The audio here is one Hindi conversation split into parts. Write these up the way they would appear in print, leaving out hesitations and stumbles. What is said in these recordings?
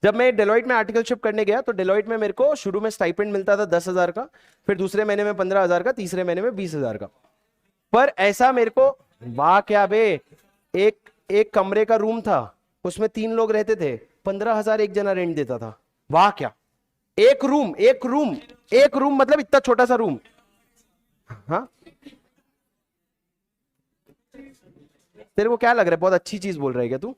जब मैं डेलॉइट में आर्टिकलशिप करने गया तो डेलॉइट में मेरे को शुरू में स्टाइपेंड मिलता था 10,000 का, फिर दूसरे महीने में 15,000 का, तीसरे महीने में 20,000 का। पर ऐसा मेरे को, वाह क्या बे, एक एक कमरे का रूम था, उसमें 3 लोग रहते थे, 15,000 एक जना रेंट देता था। वाह क्या, एक रूम, एक रूम मतलब इतना छोटा सा रूम। हाँ, तेरे को क्या लग रहा है, बहुत अच्छी चीज बोल रहा है क्या तू?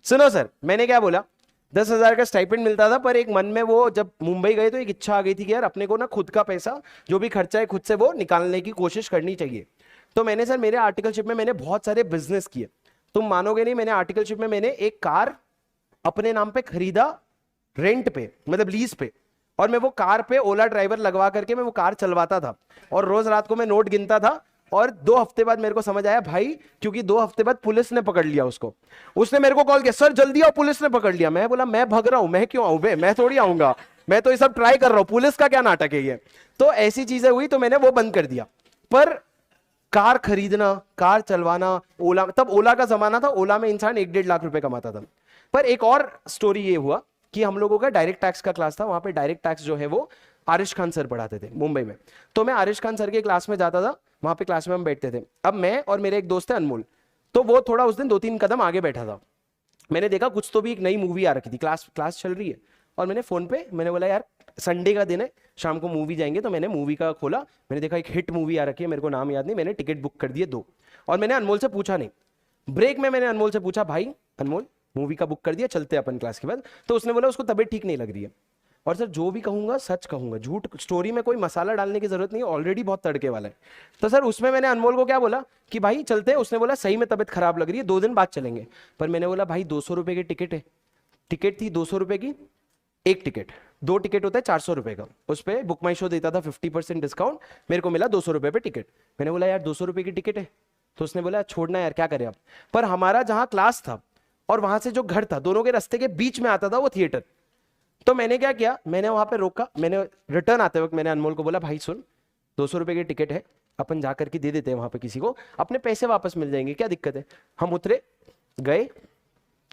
सुनो सर, मैंने क्या बोला, 10,000 का स्टाइपेंड मिलता था, पर एक मन में वो, जब मुंबई गए तो एक इच्छा आ गई थी कि यार अपने को ना खुद का पैसा, जो भी खर्चा है खुद से वो निकालने की कोशिश करनी चाहिए। तो मैंने सर, मेरे आर्टिकलशिप में मैंने बहुत सारे बिजनेस किए। तुम मानोगे नहीं, मैंने आर्टिकलशिप में मैंने एक कार अपने नाम पे खरीदा, रेंट पे मतलब लीज पे, और मैं वो कार पे ओला ड्राइवर लगवा करके मैं वो कार चलवाता था, और रोज रात को मैं नोट गिनता था। और 2 हफ्ते बाद मेरे को समझ आया भाई, क्योंकि 2 हफ्ते बाद पुलिस ने पकड़ लिया उसको। उसने मेरे को कॉल किया, सर जल्दी आओ पुलिस ने पकड़ लिया। मैं बोला मैं भाग रहा हूं, मैं क्यों आऊं बे, मैं थोड़ी आऊंगा, मैं तो ये सब ट्राई कर रहा हूं, पुलिस का क्या नाटक है ये। तो ऐसी चीजें हुई तो मैंने वो बंद कर दिया। पर कार खरीदना, कार चलवाना, ओला, तब ओला का जमाना था, ओला में इंसान 1-1.5 लाख रुपए कमाता था। पर एक और स्टोरी ये हुआ कि हम लोगों का डायरेक्ट टैक्स का क्लास था, वहां पे डायरेक्ट टैक्स जो है वो आरिश खान सर पढ़ाते थे मुंबई में। तो मैं आरिश खान सर के क्लास में जाता था, वहां पे क्लास में हम बैठते थे। अब मैं और मेरे एक दोस्त है अनमोल, तो वो थोड़ा उस दिन 2-3 कदम आगे बैठा था। मैंने देखा कुछ तो भी एक नई मूवी आ रखी थी, क्लास क्लास चल रही है, और मैंने फोन पे मैंने बोला यार संडे का दिन है, शाम को मूवी जाएंगे, तो मैंने मूवी का खोला, मैंने देखा एक हिट मूवी आ रखी है, मेरे को नाम याद नहीं, मैंने टिकट बुक कर दिए 2। और मैंने अनमोल से पूछा नहीं, ब्रेक में मैंने अनमोल से पूछा, भाई अनमोल मूवी का बुक कर दिया, चलते हैं अपन क्लास के बाद। तो उसने बोला उसको तबीयत ठीक नहीं लग रही है। और सर जो भी कहूंगा सच कहूंगा, झूठ स्टोरी में कोई मसाला डालने की जरूरत नहीं, ऑलरेडी बहुत तड़के वाला है। तो सर उसमें मैंने अनमोल को क्या बोला कि भाई चलते हैं, उसने बोला सही में तबीयत खराब लग रही है, 2 दिन बाद चलेंगे। पर मैंने बोला भाई 200 रुपए की टिकट है, टिकट थी 200 रुपए की, एक टिकट, 2 टिकट होता है 400 रुपए का, उस पर बुक माई शो देता था 50% डिस्काउंट, मेरे को मिला 200 रुपए पे टिकट। मैंने बोला यार 200 रुपए की टिकट है। तो उसने बोला छोड़ना यार क्या करें अब। पर हमारा जहां क्लास था और वहां से जो घर था, दोनों के रास्ते के बीच में आता था वो थिएटर। तो मैंने क्या किया, मैंने वहां पे रोका, मैंने रिटर्न आते वक्त मैंने अनमोल को बोला भाई सुन, 200 रुपए की टिकट है, अपन जा करके दे देते हैं वहां पे किसी को, अपने पैसे वापस मिल जाएंगे, क्या दिक्कत है। हम उतरे, गए,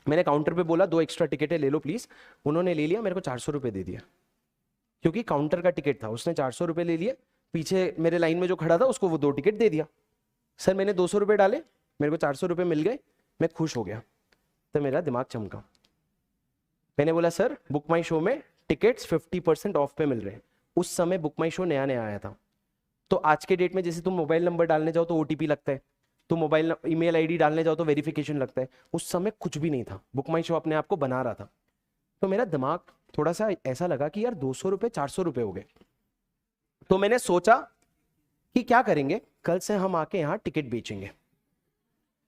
मैंने काउंटर पे बोला 2 एक्स्ट्रा टिकट है ले लो प्लीज। उन्होंने ले लिया, मेरे को 400 रुपए दे दिया, क्योंकि काउंटर का टिकट था, उसने 400 रुपए ले लिए। पीछे मेरे लाइन में जो खड़ा था उसको वो 2 टिकट दे दिया। सर मैंने 200 रुपए डाले, मेरे को 400 रुपए मिल गए, मैं खुश हो गया। तो मेरा दिमाग चमका, मैंने बोला सर बुक माई शो में टिकट्स 50% ऑफ पे मिल रहे हैं। उस समय बुक माई शो नया नया आया था। तो आज के डेट में जैसे तुम मोबाइल नंबर डालने जाओ तो ओटीपी लगता है, तुम मोबाइल ईमेल आईडी डालने जाओ तो वेरिफिकेशन लगता है, उस समय कुछ भी नहीं था, बुक माई शो अपने आप को बना रहा था। तो मेरा दिमाग थोड़ा सा ऐसा लगा कि यार 200 रुपए 400 रुपए हो गए। तो मैंने सोचा कि क्या करेंगे, कल से हम आके यहाँ टिकट बेचेंगे।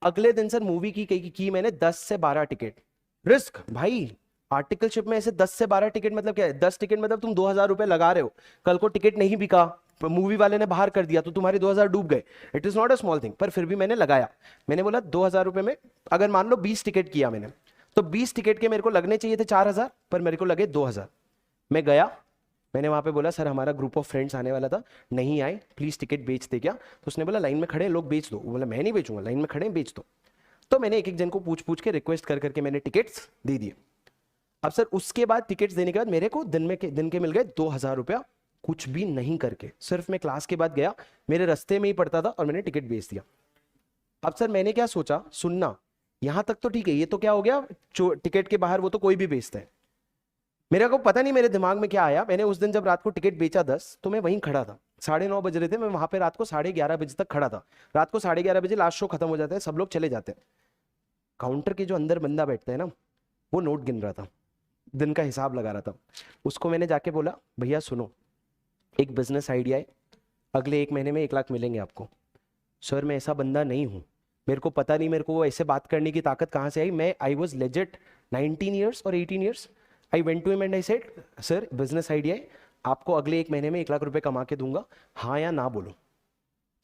अगले दिन सर मूवी की मैंने 10 से 12 टिकट। रिस्क भाई, आर्टिकलशिप में ऐसे 10 से 12 टिकट मतलब क्या है, 10 टिकट मतलब तुम 2,000 रुपए लगा रहे हो, कल को टिकट नहीं बिका, मूवी वाले ने बाहर कर दिया तो तुम्हारे 2,000 डूब गए। It is not a small thing, पर फिर भी मैंने लगाया। मैंने बोला 2,000 रुपए में अगर मान लो 20 टिकट किया मैंने, तो 20 टिकट के मेरे को लगने चाहिए थे 4,000, पर मेरे को लगे 2,000। मैं गया, मैंने वहां पे बोला सर हमारा ग्रुप ऑफ फ्रेंड्स आने वाला था, नहीं आए, प्लीज टिकट बेच दे क्या। तो उसने बोला लाइन में खड़े हैं लोग, बेच दो। वो बोला मैं नहीं बेचूंगा, लाइन में खड़े हैं बेच दो। तो मैंने एक एक जन को पूछ पूछ के रिक्वेस्ट कर करके मैंने टिकट्स दे दिए। अब सर उसके बाद टिकट्स देने के बाद मेरे को दिन के मिल गए 2,000 रुपया, कुछ भी नहीं करके, सिर्फ मैं क्लास के बाद गया, मेरे रास्ते में ही पड़ता था, और मैंने टिकट बेच दिया। अब सर मैंने क्या सोचा, सुनना, यहां तक तो ठीक है, ये तो क्या हो गया, टिकट के बाहर वो तो कोई भी बेचता है। मेरे को पता नहीं मेरे दिमाग में क्या आया, मैंने उस दिन जब रात को टिकट बेचा 10, तो मैं वहीं खड़ा था, 9:30 बज रहे थे, मैं वहां पे रात को 11:30 बजे तक खड़ा था। रात को 11:30 बजे लास्ट शो खत्म हो जाता है, सब लोग चले जाते हैं। काउंटर के जो अंदर बंदा बैठता है ना, वो नोट गिन रहा था, दिन का हिसाब लगा रहा था। उसको मैंने जाके बोला भैया सुनो, एक बिजनेस आइडिया है, अगले 1 महीने में 1 लाख मिलेंगे आपको। सर मैं ऐसा बंदा नहीं हूँ, मेरे को पता नहीं मेरे को वो ऐसे बात करने की ताकत कहाँ से आई। मैं आई वॉज लेजिट 19 ईयर्स और 18 years. I went to him and I said sir business idea है, आपको अगले 1 महीने में 1 लाख रुपए कमा के दूंगा, हाँ या ना बोलो।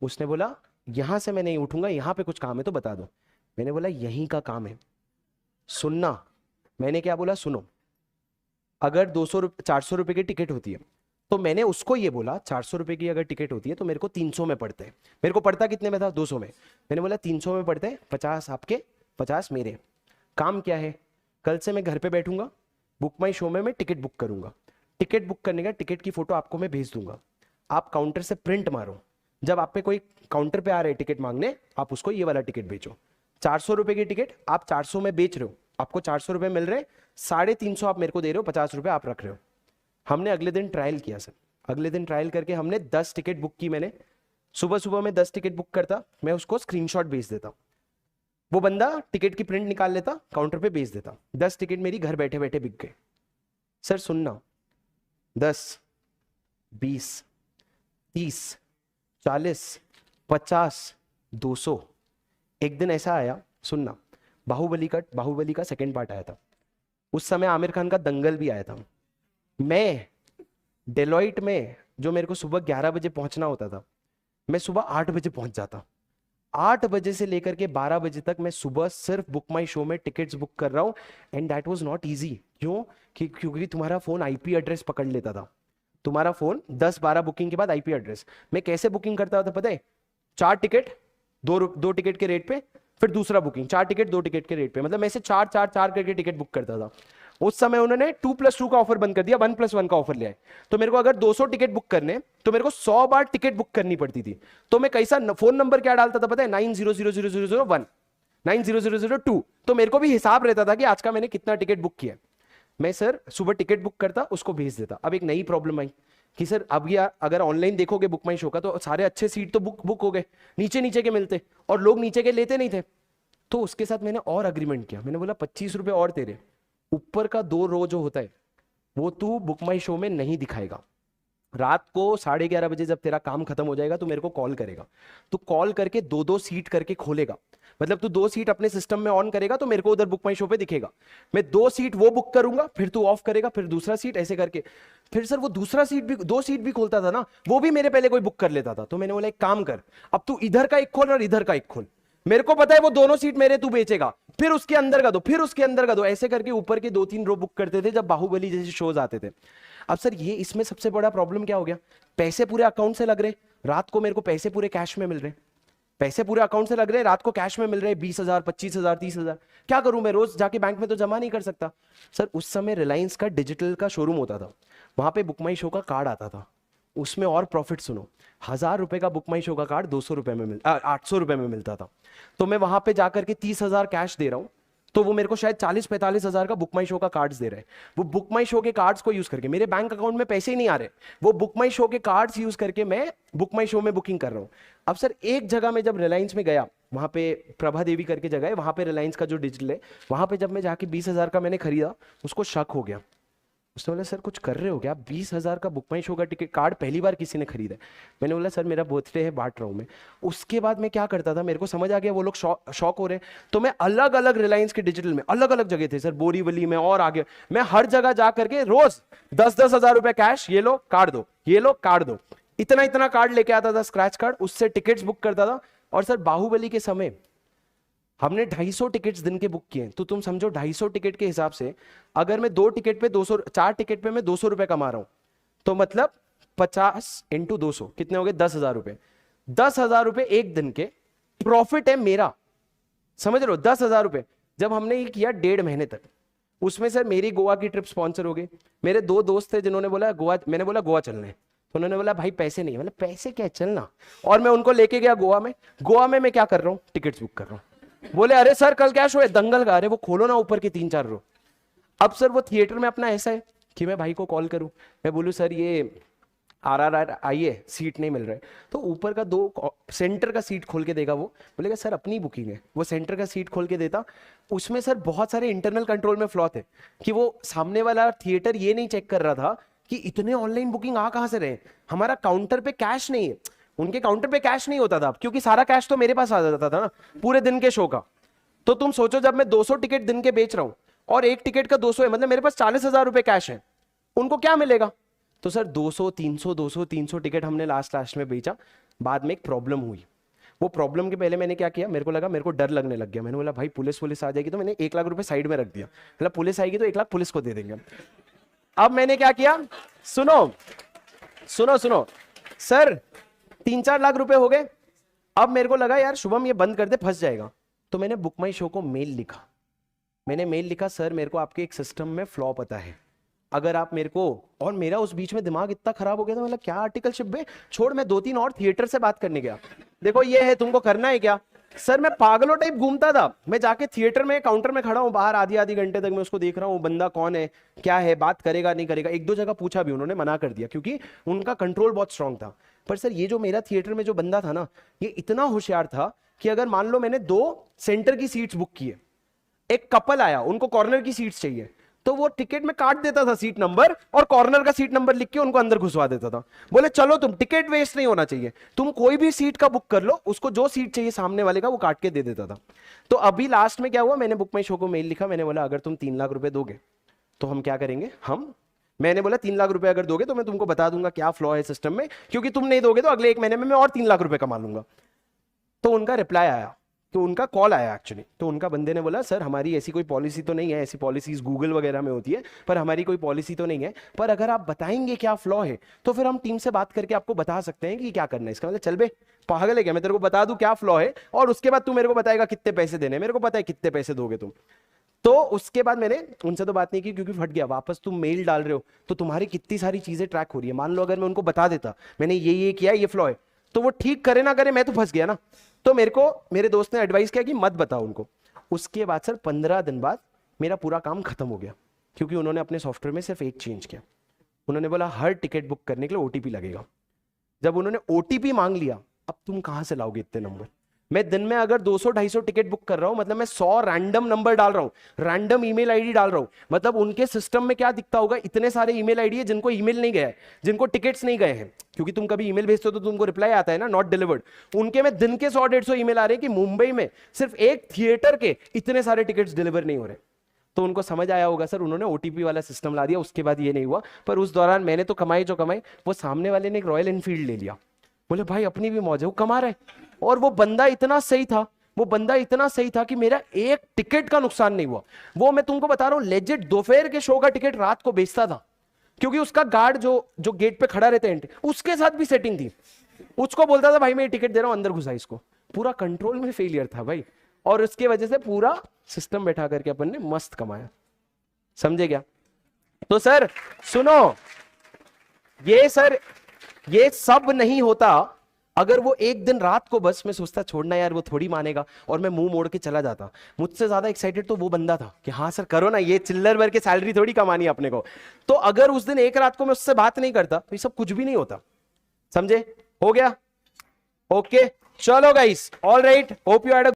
उसने बोला यहाँ से मैं नहीं उठूंगा, यहाँ पे कुछ काम है तो बता दो। मैंने बोला यहीं का काम है, सुनना। मैंने क्या बोला, सुनो, अगर 200 रुपये 400 रुपये की टिकट होती है, तो मैंने उसको ये बोला 400 रुपये की अगर टिकट होती है तो मेरे को 300 में पड़ते हैं। मेरे को पड़ता कितने में था, 200 में। मैंने बोला 300 में पड़ते हैं, 50 आपके 50 मेरे। काम क्या है, कल से मैं घर पे बैठूंगा, बुक माई शो में मैं टिकट बुक करूंगा, टिकट बुक करने का टिकट की फोटो आपको मैं भेज दूंगा, आप काउंटर से प्रिंट मारो, जब आप पे कोई काउंटर पे आ रहे टिकट मांगने, आप उसको ये वाला टिकट बेचो। 400 रुपए की टिकट आप 400 में बेच रहे हो, आपको 400 रुपए मिल रहे, 350 आप मेरे को दे रहे हो, 50 रुपए आप रख रहे हो। हमने अगले दिन ट्रायल किया सर, अगले दिन ट्रायल करके हमने 10 टिकट बुक की। मैंने सुबह सुबह में 10 टिकट बुक करता, मैं उसको स्क्रीनशॉट भेज देता, वो बंदा टिकट की प्रिंट निकाल लेता, काउंटर पे भेज देता, 10 टिकट मेरी घर बैठे बैठे बिक गए। सर सुनना, 10, 20, 30, 40, 50, 200। एक दिन ऐसा आया, सुनना, बाहुबली का सेकंड पार्ट आया था, उस समय आमिर खान का दंगल भी आया था। मैं डेलॉइट में, जो मेरे को सुबह 11 बजे पहुंचना होता था, मैं सुबह 8 बजे पहुंच जाता। 8 बजे से लेकर के 12 बजे तक मैं सुबह सिर्फ बुक माई शो में टिकट्स बुक कर रहा हूं, and that was not easy. क्यों? क्योंकि तुम्हारा फोन आईपी एड्रेस पकड़ लेता था, तुम्हारा फोन 10-12 बुकिंग के बाद आईपी एड्रेस। मैं कैसे बुकिंग करता था पता है? 4 टिकट, दो टिकट के रेट पे, फिर दूसरा बुकिंग 4 टिकट 2 टिकट के रेट पे, मतलब मैं से 4 करके टिकट बुक करता था। उस समय उन्होंने 2+2 का ऑफर बंद कर दिया, 1+1 का ऑफर ले आए। तो मेरे को अगर 200 टिकट बुक करने, तो मेरे को 100 बार टिकट बुक करनी पड़ती थी। तो मैं कैसा फोन नंबर क्या डालता था पता है? 90000001, 900002। तो मेरे को भी हिसाब रहता था कि आज का मैंने कितना टिकट बुक किया। मैं सर सुबह टिकट बुक करता, उसको भेज देता। अब एक नई प्रॉब्लम आई कि सर अब यार अगर ऑनलाइन देखोगे बुक माई शो का, तो सारे अच्छे सीट तो बुक हो गए, नीचे नीचे के मिलते, और लोग नीचे के लेते नहीं थे। तो उसके साथ मैंने और अग्रीमेंट किया, मैंने बोला 25 रुपए और तेरे, ऊपर का 2 रो जो होता है वो तू बुक माई शो में नहीं दिखाएगा। रात को 11:30 बजे जब तेरा काम खत्म हो जाएगा तो मेरे को कॉल करेगा, तू कॉल करके 2-2 सीट करके खोलेगा, मतलब तू 2 सीट अपने सिस्टम में ऑन करेगा तो मेरे को उधर बुक माई शो पे दिखेगा। मैं 2 सीट वो बुक करूंगा, फिर तू ऑफ करेगा, फिर दूसरा सीट, ऐसे करके। फिर सर वो दूसरा सीट भी, 2 सीट भी खोलता था ना, वो भी मेरे पहले कोई बुक कर लेता था। तो मैंने बोला एक काम कर, अब तू इधर का एक खोल और इधर का एक खोल, मेरे को पता है वो दोनों सीट मेरे तू बेचेगा, फिर उसके अंदर का दो, फिर उसके अंदर का दो, ऐसे करके ऊपर के 2-3 रो बुक करते थे जब बाहुबली जैसे शोज आते थे। अब सर ये इसमें सबसे बड़ा प्रॉब्लम क्या हो गया? पैसे पूरे अकाउंट से लग रहे, रात को मेरे को पैसे पूरे कैश में मिल रहे, पैसे पूरे अकाउंट से लग रहे, रात को कैश में मिल रहे 20,000, 25,000, 30,000। क्या करूं मैं? रोज जाके बैंक में तो जमा नहीं कर सकता। सर उस समय रिलायंस का डिजिटल का शोरूम होता था, वहां पे बुक माई शो का कार्ड आता था, उसमें और प्रॉफिट सुनो, 1,000 रुपए का बुक माई शो का कार्ड 200 रुपए में 800 रुपए में मिलता था। तो मैं वहां पे जाकर के 30,000 कैश दे रहा हूं, तो वो मेरे को शायद 40-45 हजार का बुक माई शो का कार्ड्स दे रहे हैं। वो बुक माई शो के कार्ड्स को यूज करके, मेरे बैंक अकाउंट में पैसे ही नहीं आ रहे, वो बुक माई शो के कार्ड्स यूज करके मैं बुक माई शो में बुकिंग कर रहा हूं। अब सर एक जगह में जब रिलायंस में गया, वहां पे प्रभा देवी करके जगह है, वहां पे रिलायंस का जो डिजिटल है, वहां पे जब मैं जाके 20,000 का मैंने खरीदा, उसको शक हो गया। उसने बोला सर कुछ कर रहे हो क्या? 20,000 का बुक माई शो का टिकट कार्ड पहली बार किसी ने खरीदा है। मैंने बोला सर मेरा बर्थडे है, बांट रहा हूँ मैं। उसके बाद मैं क्या करता था, मेरे को समझ आ गया वो लोग शॉक हो रहे हैं, तो मैं अलग अलग रिलायंस के डिजिटल में, अलग अलग जगह थे सर, बोरीवली में और आगे, मैं हर जगह जा करके रोज 10-10 हजार रुपए कैश, ये लो कार्ड दो, ये लो कार्ड दो, इतना इतना कार्ड लेके आता था, स्क्रैच कार्ड, उससे टिकट्स बुक करता था। और सर बाहुबली के समय हमने 250 टिकट्स दिन के बुक किए, तो तुम समझो 250 टिकट के हिसाब से अगर मैं 2 टिकट पे 200, 4 टिकट पे मैं 200 रुपए कमा रहा हूं, तो मतलब 50 × 200 कितने हो गए? 10,000 रुपए। 10,000 रुपए एक दिन के प्रॉफिट है मेरा, समझ रहे हो? 10,000 रुपए जब हमने ये किया 1.5 महीने तक, उसमें सर मेरी गोवा की ट्रिप स्पॉन्सर हो गई। मेरे 2 दोस्त थे जिन्होंने बोला गोवा, मैंने बोला गोवा चलना है, तो उन्होंने बोला भाई पैसे नहीं, मतलब पैसे क्या चलना, और मैं उनको लेके गया गोवा में। गोवा में मैं क्या कर रहा हूँ? टिकट्स बुक कर रहा हूँ। बोले अरे सर कल क्या शो है? दंगल का। अरे वो खोलो ना ऊपर के 3-4 रो। अब सर वो थिएटर में अपना ऐसा है कि मैं भाई को कॉल करूं, मैं बोलूं सर ये RRR आइए, सीट नहीं मिल रहा है, तो ऊपर का 2 सेंटर का सीट खोल के देगा, वो बोलेगा सर अपनी बुकिंग है, वो सेंटर का सीट खोल के देता। उसमें सर बहुत सारे इंटरनल कंट्रोल में फ्लॉ थे कि वो सामने वाला थिएटर ये नहीं चेक कर रहा था कि इतने ऑनलाइन बुकिंग आ कहां से रहे, हमारा काउंटर पे कैश नहीं है, उनके काउंटर पे कैश नहीं होता था, क्योंकि सारा कैश तो मेरे पास आ जाता था ना पूरे दिन के शो का। तो तुम सोचो जब मैं 200 टिकट दिन के बेच रहा हूं और एक टिकट का 200 है, मतलब मेरे पास 40,000 रुपए कैश है, उनको क्या मिलेगा? तो सर 200-300 टिकट हमने लास्ट में बेचा। बाद में एक प्रॉब्लम हुई, वो प्रॉब्लम के पहले मैंने क्या किया, मेरे को डर लगने लग गया। मैंने बोला भाई पुलिस आ जाएगी, तो मैंने 1 लाख रुपए साइड में रख दिया, मतलब पुलिस आएगी तो 1 लाख पुलिस को दे देंगे। अब मैंने क्या किया, सुनो सुनो सुनो सर, 3-4 लाख रुपए हो गए। अब मेरे को लगा यार शुभम ये बंद कर दे, फंस जाएगा, तो मैंने बुक माई शो को मेल लिखा, मैंने मेल लिखा, सर मेरे को आपके एक सिस्टम में फ्लॉ पता है, अगर आप मेरे को, और मेरा उस बीच में दिमाग इतना खराब हो गया था, मतलब क्या आर्टिकलशिप बे, छोड़, मैं 2-3 और थिएटर से बात करने गया, देखो ये है, तुमको करना है क्या? सर मैं पागलों टाइप घूमता था, मैं जाके थिएटर में काउंटर में खड़ा हूं बाहर, आधी घंटे तक मैं उसको देख रहा हूं, बंदा कौन है, क्या है, बात करेगा नहीं करेगा, 1-2 जगह पूछा भी, उन्होंने मना कर दिया क्योंकि उनका कंट्रोल बहुत स्ट्रांग था। पर सर ये जो मेरा थिएटर में जो बंदा था ना, ये इतना होशियार था कि अगर मान लो मैंने 2 सेंटर की सीट्स बुक की है, एक कपल आया, उनको कॉर्नर की सीट्स चाहिए, तो वो टिकट में काट देता था सीट नंबर और कॉर्नर का सीट नंबर लिख के उनको अंदर घुसवा देता था। बोले चलो तुम, टिकट वेस्ट नहीं होना चाहिए, तुम कोई भी सीट का बुक कर लो, उसको जो सीट चाहिए सामने वाले का वो काट के दे देता था। तो अभी लास्ट में क्या हुआ, मैंने बुक माई शो को मेल लिखा, मैंने बोला अगर तुम 3 लाख रुपए दोगे तो हम क्या करेंगे, मैंने बोला 3 लाख रुपए अगर दोगे तो मैं तुमको बता दूंगा क्या फ्लॉ है सिस्टम में, क्योंकि तुम नहीं दोगे तो अगले 1 महीने में मैं और 3 लाख रुपए कमा लूंगा। तो उनका रिप्लाई आया, तो उनका कॉल आया एक्चुअली, तो उनका बंदे ने बोला सर हमारी ऐसी कोई पॉलिसी तो नहीं है, ऐसी पॉलिसीज गूगल वगैरह में होती है, पर हमारी कोई पॉलिसी तो नहीं है, पर अगर आप बताएंगे क्या फ्लॉ है तो फिर हम टीम से बात करके आपको बता सकते हैं कि क्या करना है। इसका मतलब चल बे पागल है क्या, मैं तेरे को बता दूं क्या फ्लॉ है और उसके बाद तू मेरे को बताएगा कितने पैसे देने, मेरे को पता है कितने पैसे दोगे तुम। तो उसके बाद मैंने उनसे तो बात नहीं की क्योंकि फट गया, वापस तुम मेल डाल रहे हो तो तुम्हारी कितनी सारी चीजें ट्रैक हो रही है। मान लो अगर मैं उनको बता देता मैंने ये किया, ये फ्लॉ है, तो वो ठीक करे ना करे मैं तो फंस गया ना। तो मेरे को मेरे दोस्त ने एडवाइस किया कि मत बताओ उनको। उसके बाद सर 15 दिन बाद मेरा पूरा काम खत्म हो गया, क्योंकि उन्होंने अपने सॉफ्टवेयर में सिर्फ एक चेंज किया, उन्होंने बोला हर टिकट बुक करने के लिए ओटीपी लगेगा। जब उन्होंने ओटीपी मांग लिया, अब तुम कहां से लाओगे इतने नंबर, मैं दिन में अगर 200-250 टिकट बुक कर रहा हूं, मतलब मैं 100 रैंडम नंबर डाल रहा हूं, रैंडम ईमेल आईडी डाल रहा हूं, मतलब उनके सिस्टम में क्या दिखता होगा, इतने सारे ईमेल आईडी है जिनको ईमेल नहीं गया है, जिनको टिकट्स नहीं गए हैं, क्योंकि तुम कभी ईमेल भेजते हो तो तुमको रिप्लाई आता है ना, नॉट डिलीवर्ड। उनके में दिन के 100-150 ईमेल आ रहे हैं कि मुंबई में सिर्फ एक थिएटर के इतने सारे टिकट्स डिलीवर नहीं हो रहे। तो उनको समझ आया होगा सर, उन्होंने ओटीपी वाला सिस्टम ला दिया, उसके बाद ये नहीं हुआ। पर उस दौरान मैंने तो कमाई जो कमाई, वो सामने वाले ने एक रॉयल एनफील्ड ले लिया, बोले भाई अपनी भी मौज है, वो कमा रहे। और वो बंदा इतना सही था, वो बंदा इतना सही था कि मेरा एक टिकट का नुकसान नहीं हुआ। वो मैं तुमको बता रहा हूं, लेजिट दोपहर के शो का टिकट रात को बेचता था, क्योंकि उसका गार्ड जो गेट पे खड़ा रहता है उसके साथ भी सेटिंग थी, उसको बोलता था भाई मैं टिकट दे रहा हूं अंदर घुसा इसको। पूरा कंट्रोल में फेलियर था भाई, और उसके वजह से पूरा सिस्टम बैठा करके अपन ने मस्त कमाया। समझे क्या? तो सर सुनो, ये सब नहीं होता अगर वो एक दिन रात को बस मैं सोचता छोड़ना यार वो थोड़ी मानेगा और मैं मुंह मोड़ के चला जाता। मुझसे ज्यादा एक्साइटेड तो वो बंदा था कि हाँ सर करो ना, ये चिल्लर भर के सैलरी थोड़ी कमानी है अपने को। तो अगर उस दिन एक रात को मैं उससे बात नहीं करता तो ये सब कुछ भी नहीं होता। समझे? हो गया? ओके चलो guys, all right, hope you had